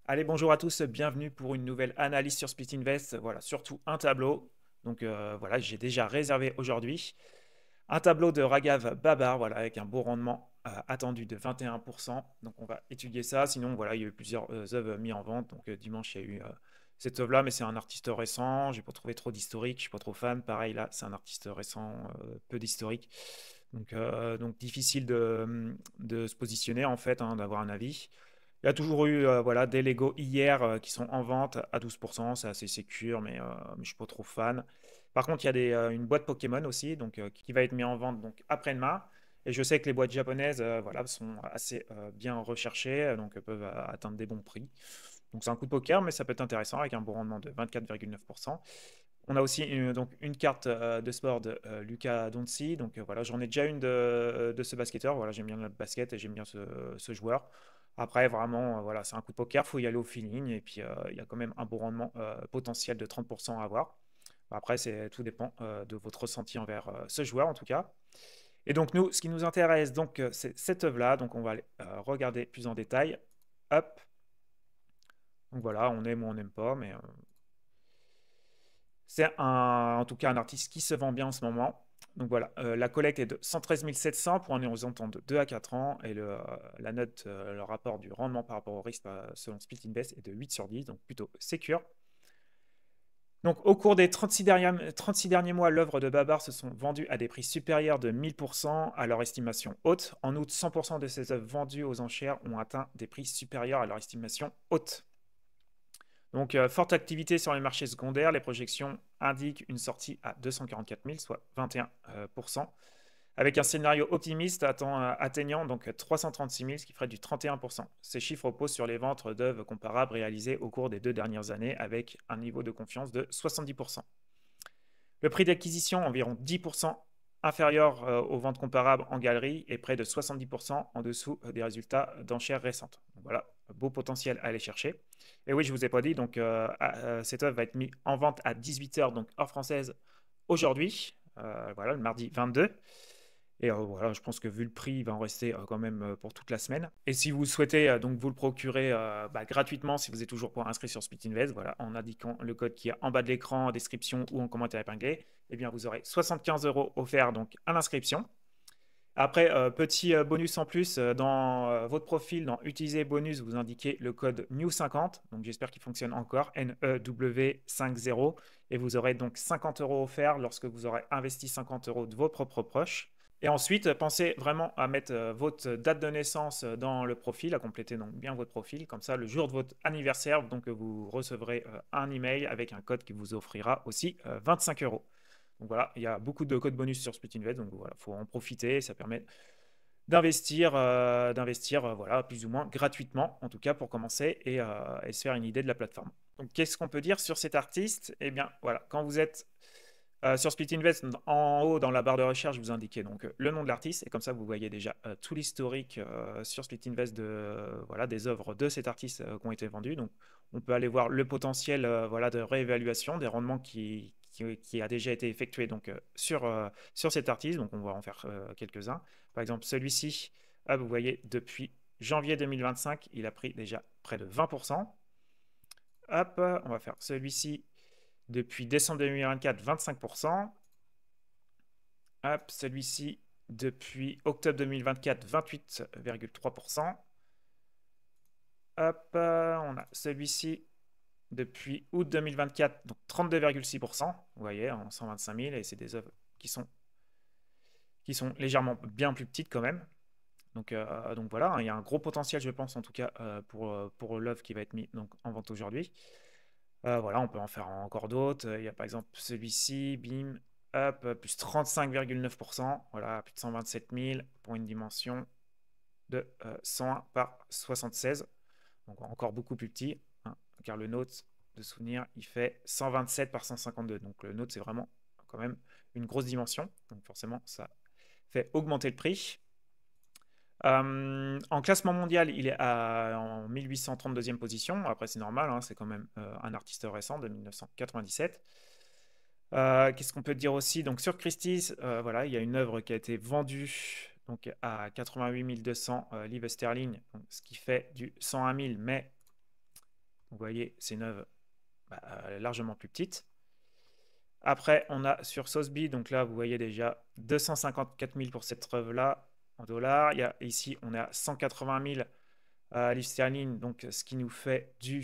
Allez, bonjour à tous, bienvenue pour une nouvelle analyse sur Split Invest. Voilà, surtout un tableau. Donc voilà, j'ai déjà réservé aujourd'hui un tableau de Raghav Babar, voilà, avec un beau rendement attendu de 21%. Donc on va étudier ça. Sinon, voilà, il y a eu plusieurs œuvres mises en vente. Donc dimanche, il y a eu cette œuvre-là, mais c'est un artiste récent. J'ai pas trouvé trop d'historique, je suis pas trop fan. Pareil là, c'est un artiste récent, peu d'historique. Donc difficile de se positionner en fait, hein, d'avoir un avis. Il y a toujours eu voilà, des Lego hier qui sont en vente à 12%, c'est assez sécure, mais je ne suis pas trop fan. Par contre, il y a une boîte Pokémon aussi, donc, qui va être mise en vente donc, après-demain. Et je sais que les boîtes japonaises voilà, sont assez bien recherchées, donc peuvent atteindre des bons prix. Donc c'est un coup de poker, mais ça peut être intéressant avec un bon rendement de 24,9%. On a aussi donc une carte de sport de Luka Doncic. Donc voilà, j'en ai déjà une de ce basketteur. Voilà, j'aime bien le basket et j'aime bien ce joueur. Après, vraiment, voilà, c'est un coup de poker, il faut y aller au feeling. Et puis, il y a quand même un bon rendement potentiel de 30% à avoir. Après, tout dépend de votre ressenti envers ce joueur, en tout cas. Et donc, nous, ce qui nous intéresse, donc, c'est cette œuvre-là. Donc, on va aller regarder plus en détail. Hop. Donc, voilà, on aime ou on n'aime pas, mais c'est en tout cas un artiste qui se vend bien en ce moment. Donc voilà, la collecte est de 113 700 pour un horizon de 2 à 4 ans et la note, le rapport du rendement par rapport au risque selon Split Invest est de 8 sur 10, donc plutôt sécure. Donc au cours des 36 derniers mois, l'œuvre de Babar se sont vendues à des prix supérieurs de 1000% à leur estimation haute. En outre, 100% de ces œuvres vendues aux enchères ont atteint des prix supérieurs à leur estimation haute. Donc, forte activité sur les marchés secondaires. Les projections indiquent une sortie à 244 000, soit 21%, avec un scénario optimiste atteignant donc 336 000, ce qui ferait du 31%. Ces chiffres reposent sur les ventes d'œuvres comparables réalisées au cours des 2 dernières années, avec un niveau de confiance de 70%. Le prix d'acquisition, environ 10% inférieur aux ventes comparables en galerie et près de 70% en dessous des résultats d'enchères récentes. Donc voilà, beau potentiel à aller chercher. Et oui, je ne vous ai pas dit, donc cette œuvre va être mise en vente à 18 h, donc heure française, aujourd'hui, voilà, le mardi 22. Et voilà, je pense que vu le prix, il va en rester quand même pour toute la semaine. Et si vous souhaitez donc vous le procurer gratuitement, si vous êtes toujours pas inscrit sur Spitinvest, voilà, en indiquant le code qui est en bas de l'écran, en description ou en commentaire épinglé, eh bien vous aurez 75 € offerts donc à l'inscription. Après, petit bonus en plus, dans votre profil, dans Utiliser bonus, vous indiquez le code NEW50, donc j'espère qu'il fonctionne encore, NEW50, et vous aurez donc 50 € offerts lorsque vous aurez investi 50 € de vos propres proches. Et ensuite, pensez vraiment à mettre votre date de naissance dans le profil, à compléter donc bien votre profil. Comme ça, le jour de votre anniversaire, donc vous recevrez un email avec un code qui vous offrira aussi 25 €. Donc voilà, il y a beaucoup de codes bonus sur Split Invest, donc voilà, il faut en profiter. Ça permet d'investir voilà, plus ou moins gratuitement, en tout cas pour commencer et se faire une idée de la plateforme. Donc qu'est-ce qu'on peut dire sur cet artiste? Eh bien voilà, quand vous êtes sur Split Invest, en haut dans la barre de recherche, vous indiquez donc le nom de l'artiste et comme ça vous voyez déjà tout l'historique sur Split Invest voilà, des œuvres de cet artiste qui ont été vendues. Donc on peut aller voir le potentiel voilà, de réévaluation des rendements qui a déjà été effectué donc, sur cet artiste. Donc on va en faire quelques-uns. Par exemple celui-ci, vous voyez depuis janvier 2025, il a pris déjà près de 20%. Hop, on va faire celui-ci depuis décembre 2024, 25%. Hop, celui-ci depuis octobre 2024, 28,3%. Hop, on a celui-ci depuis août 2024, donc 32,6%. Vous voyez, en 125 000, et c'est des œuvres qui sont légèrement bien plus petites quand même. Donc voilà, hein, il y a un gros potentiel, je pense, en tout cas, pour l'œuvre qui va être mise donc, en vente aujourd'hui. Voilà, on peut en faire encore d'autres. Il y a par exemple celui-ci, bim, hop, plus 35,9%. Voilà, plus de 127 000 pour une dimension de 101 par 76. Donc encore beaucoup plus petit, hein, car le Note de souvenir, il fait 127 par 152. Donc le Note, c'est vraiment quand même une grosse dimension. Donc forcément, ça fait augmenter le prix. En classement mondial, il est en 1832e position. Après, c'est normal, hein, c'est quand même un artiste récent de 1997. Qu'est-ce qu'on peut dire aussi? Donc sur Christie's, voilà, il y a une œuvre qui a été vendue donc, à 88 200 livres sterling, donc, ce qui fait du 101 000, mais Vous voyez, c'est une œuvre largement plus petite. Après, on a sur Sotheby, donc là, vous voyez déjà 254 000 pour cette œuvre-là en dollars. Il y a, ici, on est à 180 000 livres sterling, donc ce qui nous fait du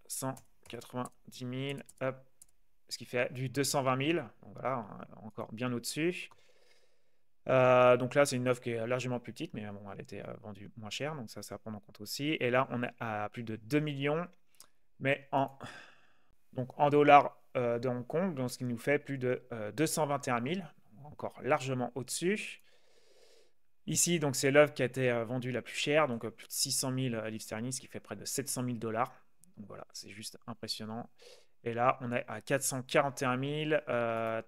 190 000, hop, ce qui fait du 220 000. Donc voilà, encore bien au-dessus. Donc là, c'est une œuvre qui est largement plus petite, mais bon, elle était vendue moins cher, donc ça à prendre en compte aussi. Et là, on est à plus de 2 millions, mais en dollars de Hong Kong, donc ce qui nous fait plus de 221 000, encore largement au-dessus. Ici, donc c'est l'œuvre qui a été vendue la plus chère, donc plus de 600 000 livres sterling, ce qui fait près de 700 000 dollars. Donc voilà, c'est juste impressionnant. Et là, on est à 441 000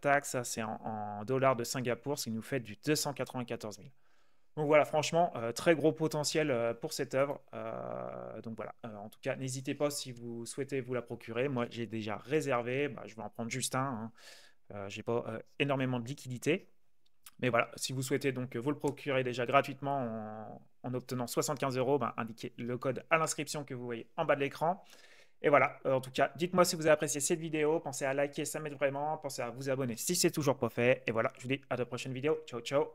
taxes, ça c'est en dollars de Singapour, ce qui nous fait du 294 000. Donc voilà, franchement, très gros potentiel pour cette œuvre. Donc voilà, en tout cas, n'hésitez pas si vous souhaitez vous la procurer. Moi, j'ai déjà réservé, je vais en prendre juste un. J'ai pas énormément de liquidité. Mais voilà, si vous souhaitez donc vous le procurer déjà gratuitement en obtenant 75 euros, indiquez le code à l'inscription que vous voyez en bas de l'écran. Et voilà, en tout cas, dites-moi si vous avez apprécié cette vidéo. Pensez à liker, ça m'aide vraiment. Pensez à vous abonner si c'est toujours pas fait. Et voilà, je vous dis à la prochaine vidéo. Ciao, ciao.